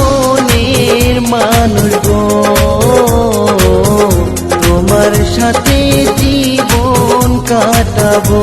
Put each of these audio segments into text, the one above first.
মনের মানুষ গো, তোমার সাথে জীবন কাটাবো।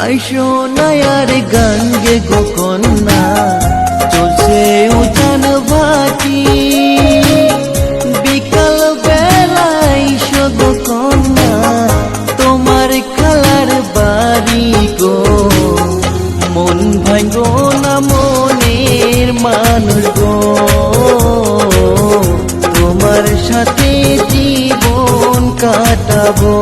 আইসো নায়ার গঙ্গে গো কন্যা, চলছে উঠান বাটি, বিকাল বেলা আইসো গো কন্যা, তোমার খালার বাড়ি গো। মন ভাঙ্গো না মনের মানুষ গো, তোমার সাথে জীবন কাটাবো।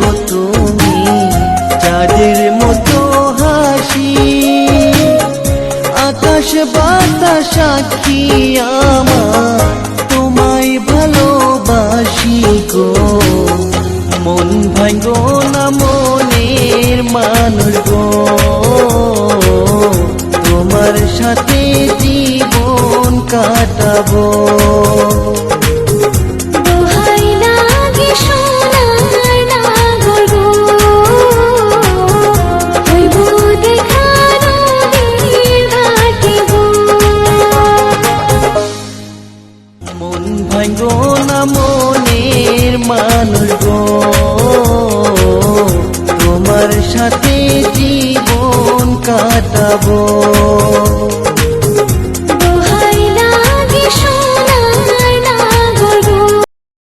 গো তুমি চাঁদের মতো হাসি, আকাশ বাতাস সাক্ষী আমার তোমায় ভালোবাসি গো। মন ভাঙ্গো না মনের মানুষ গো, তোমার সাথে জীবন কাটাবো। মন ভাঙ্গো না